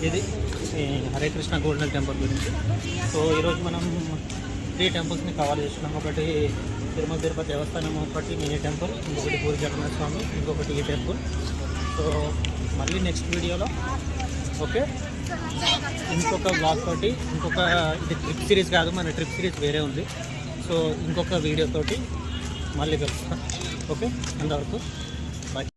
ఇది Hare Krishna golden temple గురించి. So ఈరోజు మనం 3 టెంపుల్స్ని కవర్ చేస్తున్నాం. ఒకటి తిరుమల తిరుపతి దేవస్థానం, ఒకటి మినీ టెంపుల్, ఇంకొకటి పూరి జగన్నాథ స్వామి, ఇంకొకటి ఈ టెంపుల్. సో మళ్ళీ నెక్స్ట్ వీడియోలో ఓకే ఇంకొక బ్లాగ్ తోటి, ఇది ట్రిప్ సిరీస్ కాదు, మన ట్రిప్ సిరీస్ వేరే ఉంది. సో ఇంకొక వీడియోతోటి మళ్ళీ కలుస్తాం. ఓకే, అంతవరకు బాయ్.